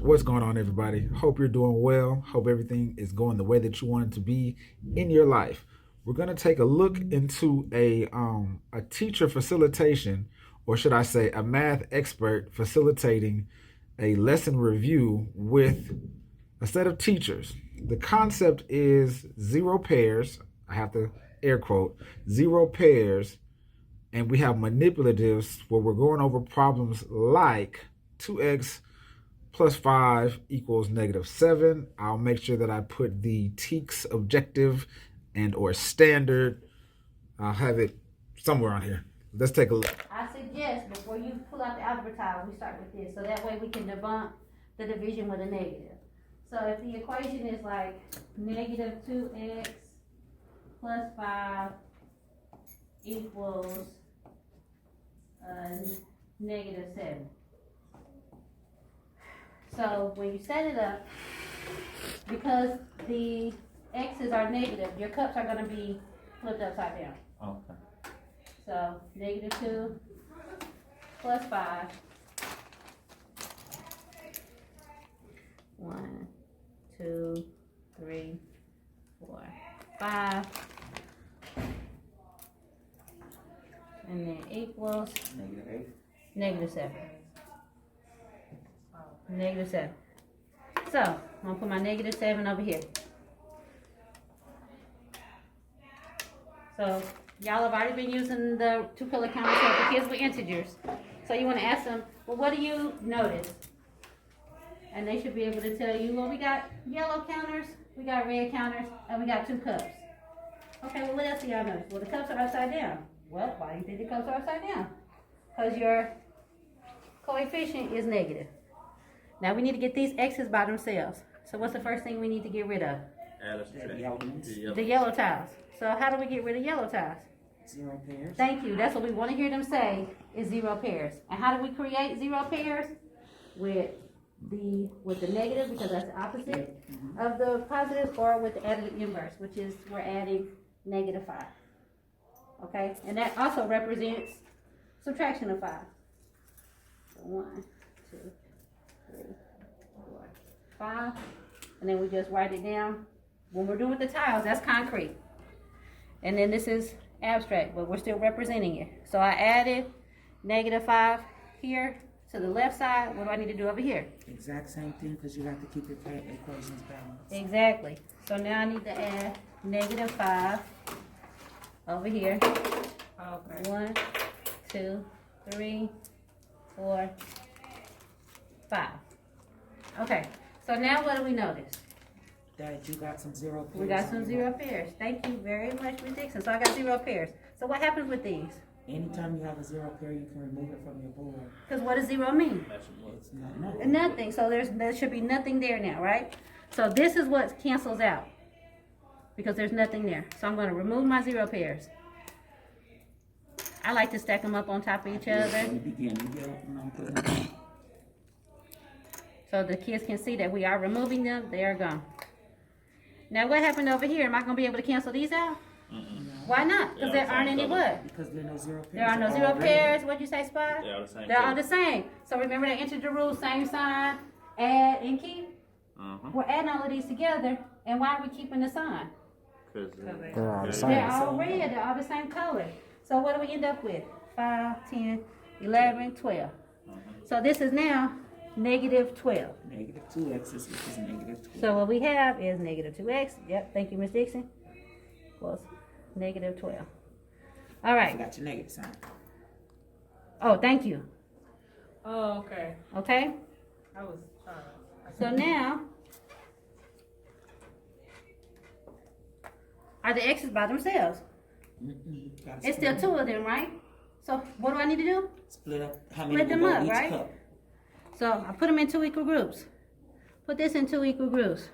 What's going on, everybody? Hope you're doing well. Hope everything is going the way that you want it to be in your life. We're going to take a look into a teacher facilitation, or should I say, a math expert facilitating a lesson review with a set of teachers. The concept is zero pairs. I have to air quote zero pairs, and we have manipulatives where we're going over problems like 2x plus 5 equals -7. I'll make sure that I put the TEKS objective and or standard. I'll have it somewhere on here. Let's take a look. I suggest before you pull out the algebra tile, we start with this. So that way we can debunk the division with a negative. So if the equation is like -2x plus 5 equals -7. So when you set it up, because the x's are negative, your cups are going to be flipped upside down. Okay. So -2 plus 5. 1, 2, 3, 4, 5. And then equals -7. -7. So, I'm going to put my -7 over here. So, y'all have already been using the 2-color counters for the kids with integers. So, you want to ask them, well, what do you notice? And they should be able to tell you, well, we got yellow counters, we got red counters, and we got 2 cups. Okay, well, what else do y'all notice? Well, the cups are upside down. Well, why do you think the cups are upside down? Because your coefficient is negative. Now we need to get these x's by themselves. So what's the first thing we need to get rid of? The yellow tiles. So how do we get rid of yellow tiles? Zero pairs. Thank you. That's what we want to hear them say is zero pairs. And how do we create zero pairs? With the negative, because that's the opposite of the positive, or with the additive inverse, which is we're adding -5. Okay? And that also represents subtraction of 5. So 1, 2, 3, 4, 5. And then we just write it down. When we're doing the tiles, that's concrete. And then this is abstract, but we're still representing it. So I added -5 here to the left side. What do I need to do over here? Exact same thing, because you have to keep your equations balanced. Exactly. So now I need to add -5 over here. Okay. 1, 2, 3, 4, 5. Okay. So now what do we notice? That you got some zero pairs. We got some zero pairs. Thank you very much, Ms. Dixon. So I got 0 pairs. So what happens with these? Anytime you have a zero pair, you can remove it from your board. Because what does 0 mean? It's not nothing. Nothing. So there should be nothing there now, right? So this is what cancels out, because there's nothing there. So I'm going to remove my 0 pairs. I like to stack them up on top of each other, so the kids can see that we are removing them. They are gone. Now what happened over here? Am I going to be able to cancel these out? Why not? Because there aren't any what? Because there are no zero pairs. There are no 0 pairs. What'd you say, Spot? They are the same. They're all the same. So remember the integer rule, same sign, add and keep? We're adding all of these together, and why are we keeping the sign? Because They're all the same. They're all red. They're all the same color. So what do we end up with? 5, 10, 11, 12. So this is now -12. -2x's, which is -12. So what we have is -2x. Yep, thank you, Ms. Dixon. Plus -12. All right. You got your negative sign. Oh, thank you. Oh, okay. Okay? I was. So now, are the x's by themselves? It's still 2 of them, right? So what do I need to do? Split up. How many Split them will go up, in each right? cup? So I put them in 2 equal groups. Put this in 2 equal groups.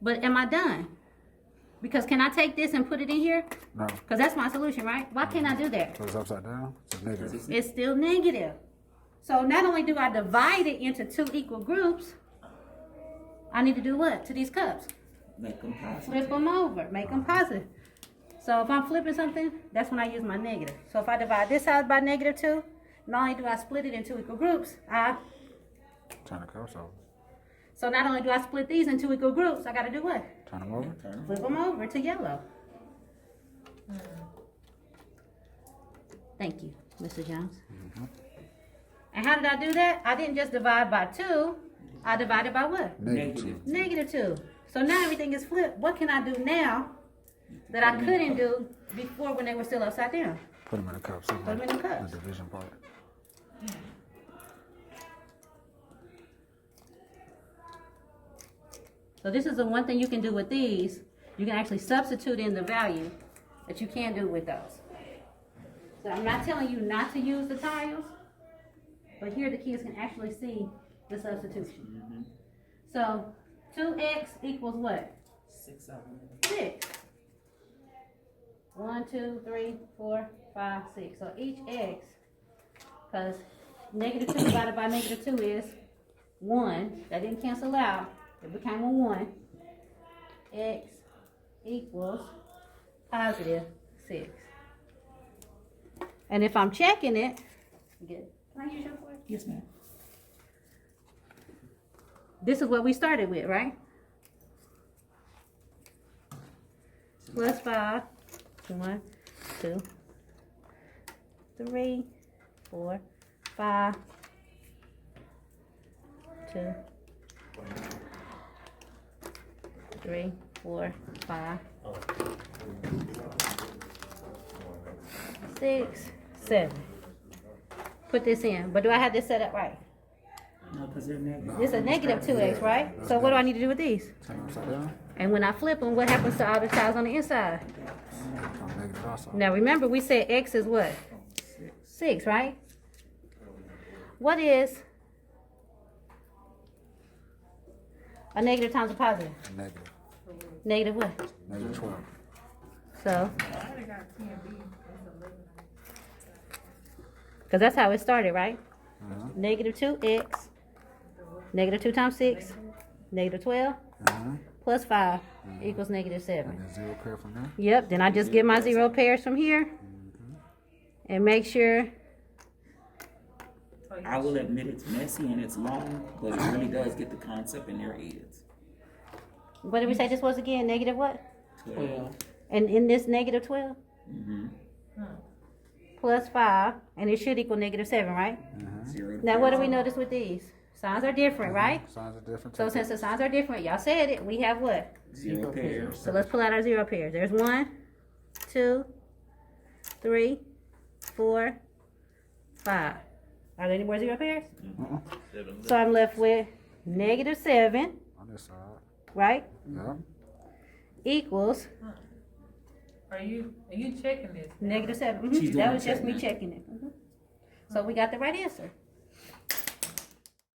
But am I done? Because can I take this and put it in here? No. Because that's my solution, right? Why can't I do that? So it's upside down. It's negative. It's still negative. So not only do I divide it into 2 equal groups, I need to do what to these cups? Make them positive. Flip them over, make them positive. So if I'm flipping something, that's when I use my negative. So if I divide this side by -2, not only do I split it in 2 equal groups, I Trying to cross over. So not only do I split these into equal groups, I gotta do what? Turn them over. Flip them over to yellow. Thank you, Mr. Jones. And how did I do that? I didn't just divide by 2. I divided by what? Negative. -2. So now everything is flipped. What can I do now that I couldn't do before when they were still upside down? Put them in a cup. Put them in the cups. The division part. So this is the one thing you can do with these. You can actually substitute in the value that you can't do with those. So I'm not telling you not to use the tiles, but here the kids can actually see the substitution. So 2x equals what? 6 of them. 6. 1, 2, 3, 4, 5, 6. So each x, because -2 divided by -2 is 1. That didn't cancel out. It became a 1. X equals +6. And if I'm checking it, can I use your board? Yes, ma'am. This is what we started with, right? +5, 1, 2, 3, 4, 5, 2, 3, 4, 5, 6, 7. Put this in, but do I have this set up right? No, because they're negative. This is a -2x, right? So what do I need to do with these? Turn them upside down. And when I flip them, what happens to all the tiles on the inside? Turn negative also. Now remember, we said x is what? 6, right? What is a negative times a positive? Negative. Negative what? -12. So, I already got 10B. because that's how it started, right? -2x, -2 times 6, -12, plus 5 equals -7. And then 0 pair from there. Yep, then I just get my 0 pairs from here and make sure. I will admit it's messy and it's long, but it really does get the concept in their heads. What did we say this was again? Negative what? 12. And in this -12? Mm-hmm. Plus 5, and it should equal -7, right? 0 to Now what do we 12. notice with these? Signs are different, right? Signs are different. So since the signs are different, y'all said it, we have what? 0 pairs. So let's pull out our 0 pairs. There's 1, 2, 3, 4, 5. Are there any more 0 pairs? So I'm left with -7, On this side. right? Yeah. Equals Are you checking this? -7. She's doing That was just me checking. checking it. So we got the right answer.